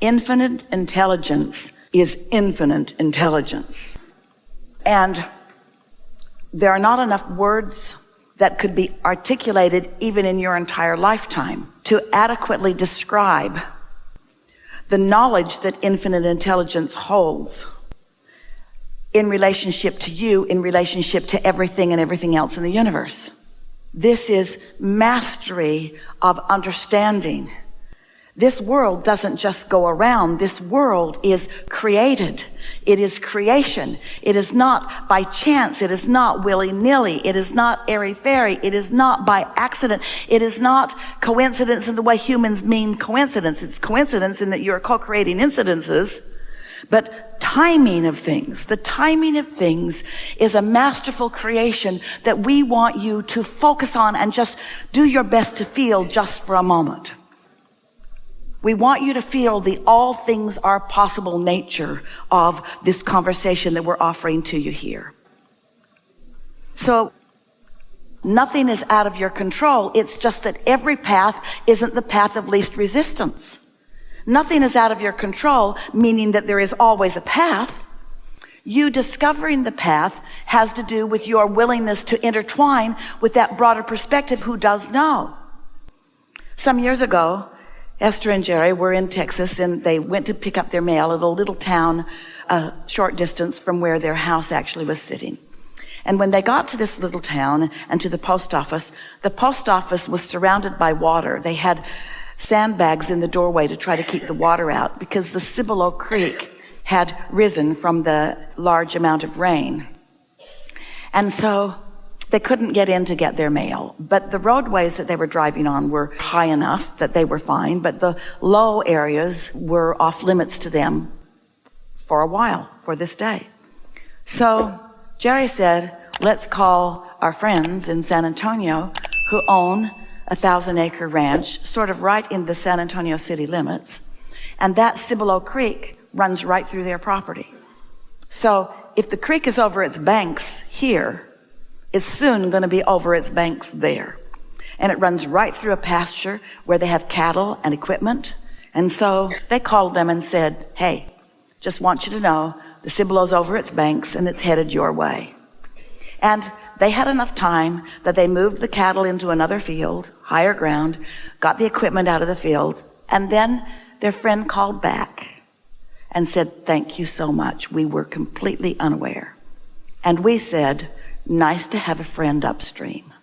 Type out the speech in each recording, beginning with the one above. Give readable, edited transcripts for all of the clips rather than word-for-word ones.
Infinite intelligence is infinite intelligence. And there are not enough words that could be articulated even in your entire lifetime to adequately describe the knowledge that infinite intelligence holds in relationship to you, in relationship to everything and everything else in the universe. This is mastery of understanding. This world doesn't just go around. This world is created. It is creation. It is not by chance. It is not willy-nilly. It is not airy-fairy. It is not by accident. It is not coincidence in the way humans mean coincidence. It's coincidence in that you're co-creating incidences, but timing of things. The timing of things is a masterful creation that we want you to focus on and just do your best to feel just for a moment. We want you to feel the all things are possible nature of this conversation that we're offering to you here. So nothing is out of your control. It's just that every path isn't the path of least resistance. Nothing is out of your control, meaning that there is always a path. You discovering the path has to do with your willingness to intertwine with that broader perspective who does know. Some years ago, Esther and Jerry were in Texas, and they went to pick up their mail at a little town a short distance from where their house actually was sitting. And when they got to this little town and to the post office was surrounded by water. They had sandbags in the doorway to try to keep the water out because the Cibolo Creek had risen from the large amount of rain. And so they couldn't get in to get their mail, but the roadways that they were driving on were high enough that they were fine, but the low areas were off limits to them for a while, for this day. So Jerry said, let's call our friends in San Antonio who own a 1,000-acre ranch, sort of right in the San Antonio city limits, and that Cibolo Creek runs right through their property. So if the creek is over its banks here, it's soon going to be over its banks there. And it runs right through a pasture where they have cattle and equipment. And so they called them and said, hey, just want you to know the Cibolo's over its banks and it's headed your way. And they had enough time that they moved the cattle into another field, higher ground, got the equipment out of the field, and then their friend called back and said, thank you so much. We were completely unaware. And we said, nice to have a friend upstream.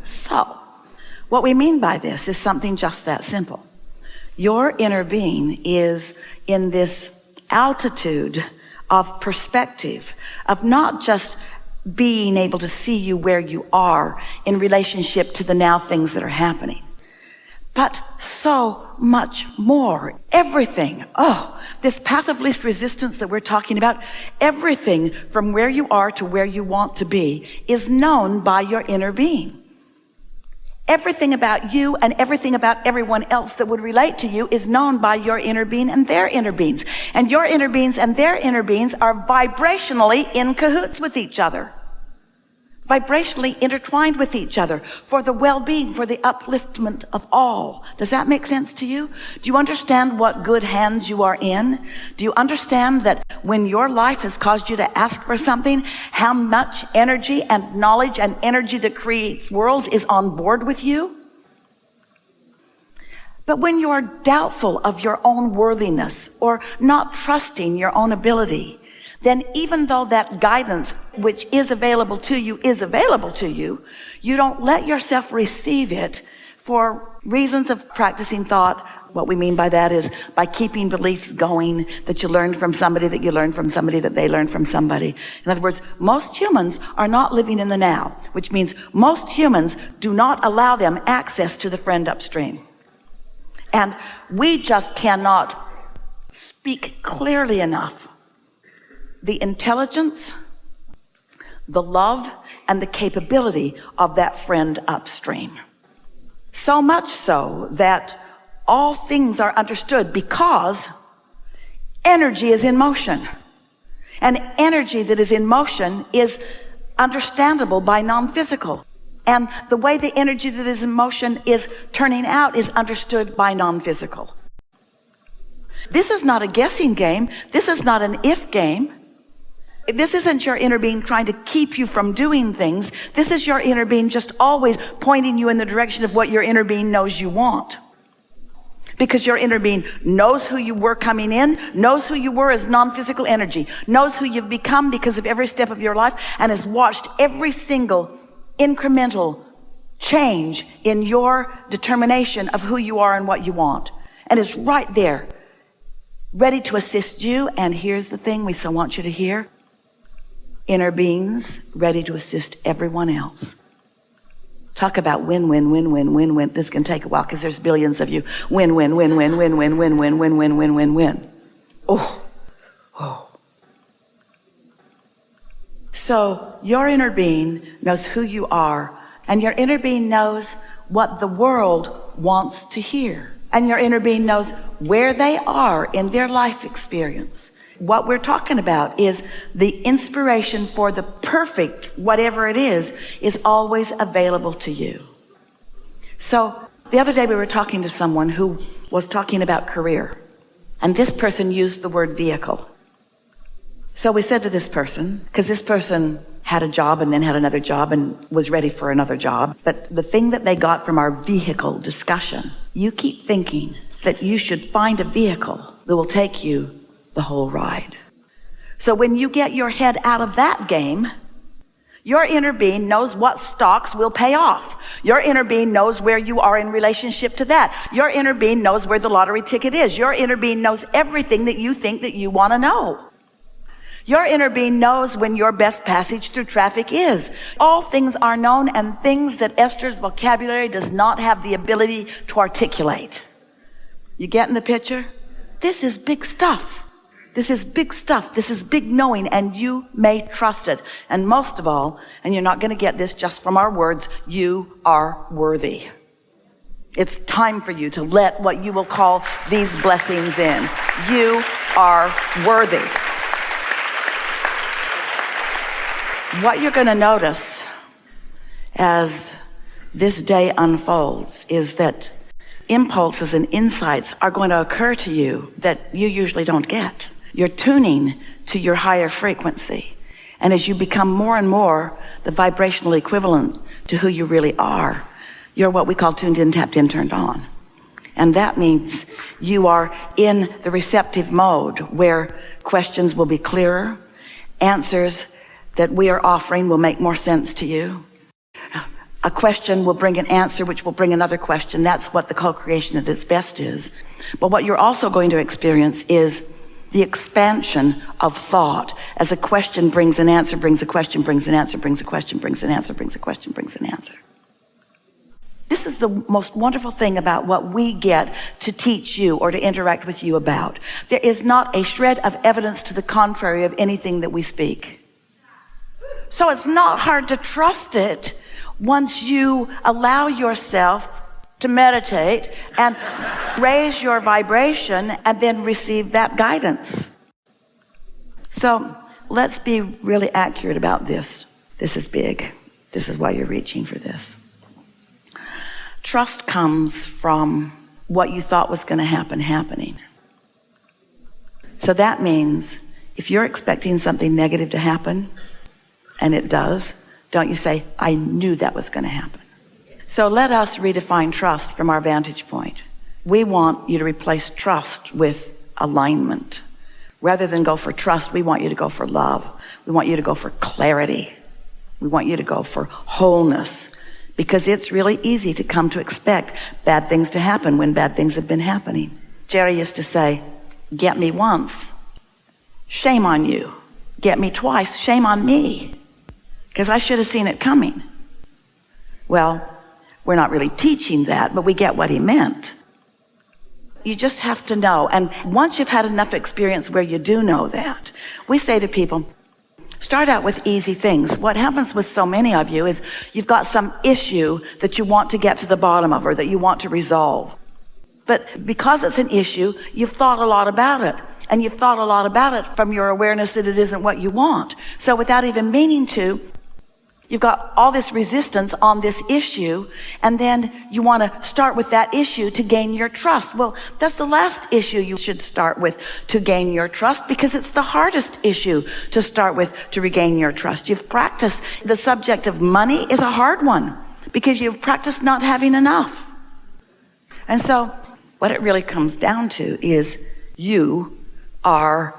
So, what we mean by this is something just that simple. Your inner being is in this altitude of perspective, of not just being able to see you where you are in relationship to the now things that are happening, but so much more. Everything. This path of least resistance that we're talking about, everything from where you are to where you want to be is known by your inner being. Everything about you and everything about everyone else that would relate to you is known by your inner being and their inner beings. And your inner beings and their inner beings are vibrationally in cahoots with each other. Vibrationally intertwined with each other for the well-being, for the upliftment of all. Does that make sense to you? Do you understand what good hands you are in? Do you understand that when your life has caused you to ask for something, how much energy and knowledge and energy that creates worlds is on board with you? But when you are doubtful of your own worthiness or not trusting your own ability, then even though that guidance which is available to you, you don't let yourself receive it for reasons of practicing thought. What we mean by that is by keeping beliefs going that you learned from somebody, that you learned from somebody, that they learned from somebody. In other words, most humans are not living in the now, which means most humans do not allow them access to the friend upstream. And we just cannot speak clearly enough the intelligence, the love, and the capability of that friend upstream. So much so that all things are understood because energy is in motion. And energy that is in motion is understandable by non-physical. And the way the energy that is in motion is turning out is understood by non-physical. This is not a guessing game. This is not an if game. This isn't your inner being trying to keep you from doing things. This is your inner being just always pointing you in the direction of what your inner being knows you want. Because your inner being knows who you were coming in, knows who you were as non-physical energy, knows who you've become because of every step of your life, and has watched every single incremental change in your determination of who you are and what you want. And is right there, ready to assist you. And here's the thing we so want you to hear. Inner beings ready to assist everyone else. Talk about win, win, win, win, win, win. This can take a while because there's billions of you. Win, win, win, win, win, win, win, win, win, win, win, win, win. Oh. So your inner being knows who you are, and your inner being knows what the world wants to hear. And your inner being knows where they are in their life experience. What we're talking about is the inspiration for the perfect, whatever it is always available to you. So the other day we were talking to someone who was talking about career, and this person used the word vehicle. So we said to this person, because this person had a job and then had another job and was ready for another job, but the thing that they got from our vehicle discussion, you keep thinking that you should find a vehicle that will take you the whole ride. So when you get your head out of that game, your inner being knows what stocks will pay off. Your inner being knows where you are in relationship to that. Your inner being knows where the lottery ticket is. Your inner being knows everything that you think that you want to know. Your inner being knows when your best passage through traffic is. All things are known, and things that Esther's vocabulary does not have the ability to articulate. You getting the picture? This is big stuff. This is big stuff. This is big knowing, and you may trust it. And most of all, and you're not going to get this just from our words, you are worthy. It's time for you to let what you will call these blessings in. You are worthy. What you're going to notice as this day unfolds is that impulses and insights are going to occur to you that you usually don't get. You're tuning to your higher frequency. And as you become more and more the vibrational equivalent to who you really are, you're what we call tuned in, tapped in, turned on. And that means you are in the receptive mode where questions will be clearer, answers that we are offering will make more sense to you. A question will bring an answer, which will bring another question. That's what the co-creation at its best is. But what you're also going to experience is the expansion of thought. As a question brings an answer, brings a question, brings an answer, brings a question, brings an answer, brings a question, brings an answer. This is the most wonderful thing about what we get to teach you or to interact with you about. There is not a shred of evidence to the contrary of anything that we speak. So it's not hard to trust it once you allow yourself to meditate and raise your vibration and then receive that guidance. So let's be really accurate about this. This is big. This is why you're reaching for this. Trust comes from what you thought was going to happen happening. So that means if you're expecting something negative to happen, and it does, don't you say, I knew that was going to happen. So let us redefine trust from our vantage point. We want you to replace trust with alignment. Rather than go for trust, we want you to go for love. We want you to go for clarity. We want you to go for wholeness. Because it's really easy to come to expect bad things to happen when bad things have been happening. Jerry used to say, get me once, shame on you. Get me twice, shame on me. Because I should have seen it coming. Well, we're not really teaching that, but we get what he meant. You just have to know. And once you've had enough experience where you do know that, we say to people, start out with easy things. What happens with so many of you is you've got some issue that you want to get to the bottom of or that you want to resolve. But because it's an issue, you've thought a lot about it. And you've thought a lot about it from your awareness that it isn't what you want. So without even meaning to, You've got all this resistance on this issue, and then you want to start with that issue to gain your trust. Well, that's the last issue you should start with to gain your trust, because it's the hardest issue to start with to regain your trust. You've practiced. The subject of money is a hard one because you've practiced not having enough. And so what it really comes down to is you are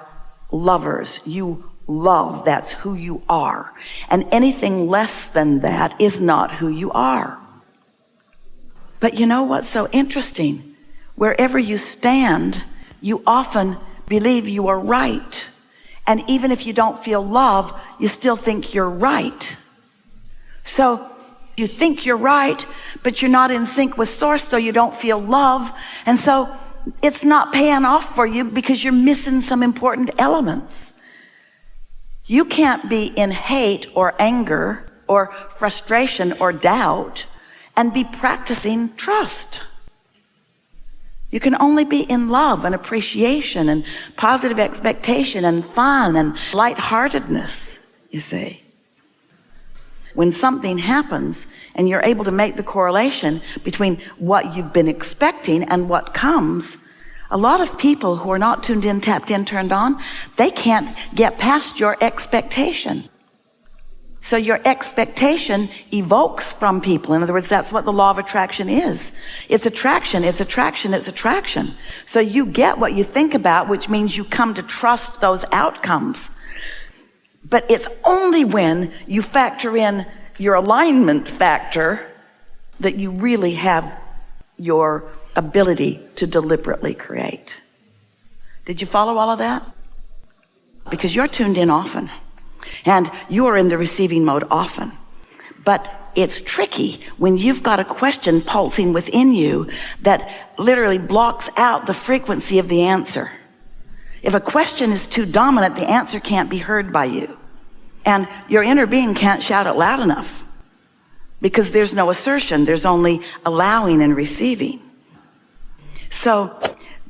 lovers. You love, that's who you are. And anything less than that is not who you are. But you know what's so interesting? Wherever you stand, you often believe you are right. And even if you don't feel love, you still think you're right. So you think you're right, but you're not in sync with source, so you don't feel love. And so it's not paying off for you because you're missing some important elements. You can't be in hate or anger or frustration or doubt and be practicing trust. You can only be in love and appreciation and positive expectation and fun and lightheartedness, you see. When something happens and you're able to make the correlation between what you've been expecting and what comes, a lot of people who are not tuned in, tapped in, turned on, they can't get past your expectation. So your expectation evokes from people. In other words, that's what the law of attraction is. It's attraction, it's attraction, it's attraction. So you get what you think about, which means you come to trust those outcomes. But it's only when you factor in your alignment factor that you really have your ability to deliberately create. Did you follow all of that? Because you're tuned in often and you are in the receiving mode often. But it's tricky when you've got a question pulsing within you that literally blocks out the frequency of the answer. If a question is too dominant, the answer can't be heard by you. And your inner being can't shout it loud enough because there's no assertion. There's only allowing and receiving. So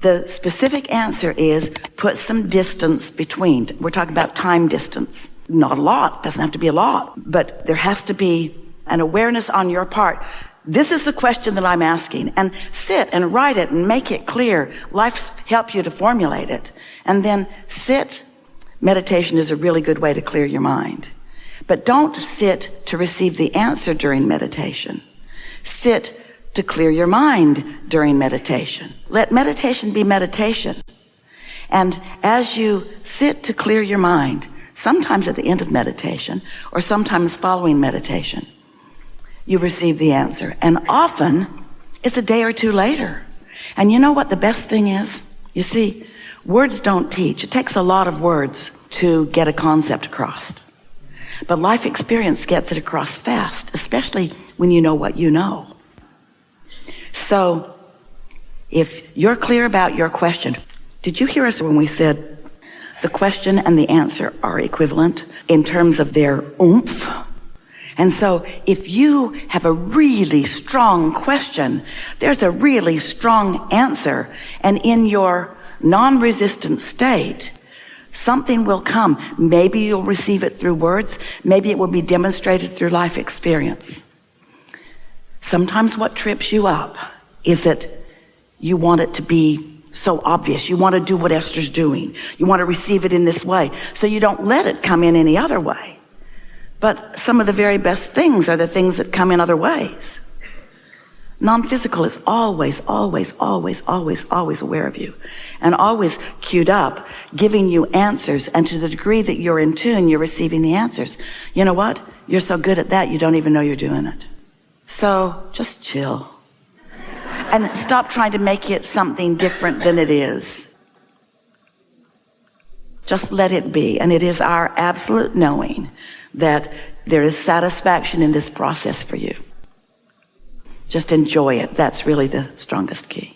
the specific answer is put some distance between. We're talking about time distance. Not a lot. It doesn't have to be a lot. But there has to be an awareness on your part. This is the question that I'm asking. And sit and write it and make it clear. Life's helped you to formulate it. And then sit. Meditation is a really good way to clear your mind. But don't sit to receive the answer during meditation. Sit to clear your mind during meditation. Let meditation be meditation. And as you sit to clear your mind, sometimes at the end of meditation or sometimes following meditation, you receive the answer. And often it's a day or two later. And you know what the best thing is? You see, words don't teach. It takes a lot of words to get a concept across. But life experience gets it across fast, especially when you know what you know. So if you're clear about your question, did you hear us when we said the question and the answer are equivalent in terms of their oomph? And so if you have a really strong question, there's a really strong answer. And in your non-resistant state, something will come. Maybe you'll receive it through words. Maybe it will be demonstrated through life experience. Sometimes what trips you up is that you want it to be so obvious. You want to do what Esther's doing. You want to receive it in this way. So you don't let it come in any other way. But some of the very best things are the things that come in other ways. Non-physical is always, always, always, always, always aware of you and always queued up, giving you answers. And to the degree that you're in tune, you're receiving the answers. You know what? You're so good at that, you don't even know you're doing it. So just chill. And stop trying to make it something different than it is. Just let it be. And it is our absolute knowing that there is satisfaction in this process for you. Just enjoy it. That's really the strongest key.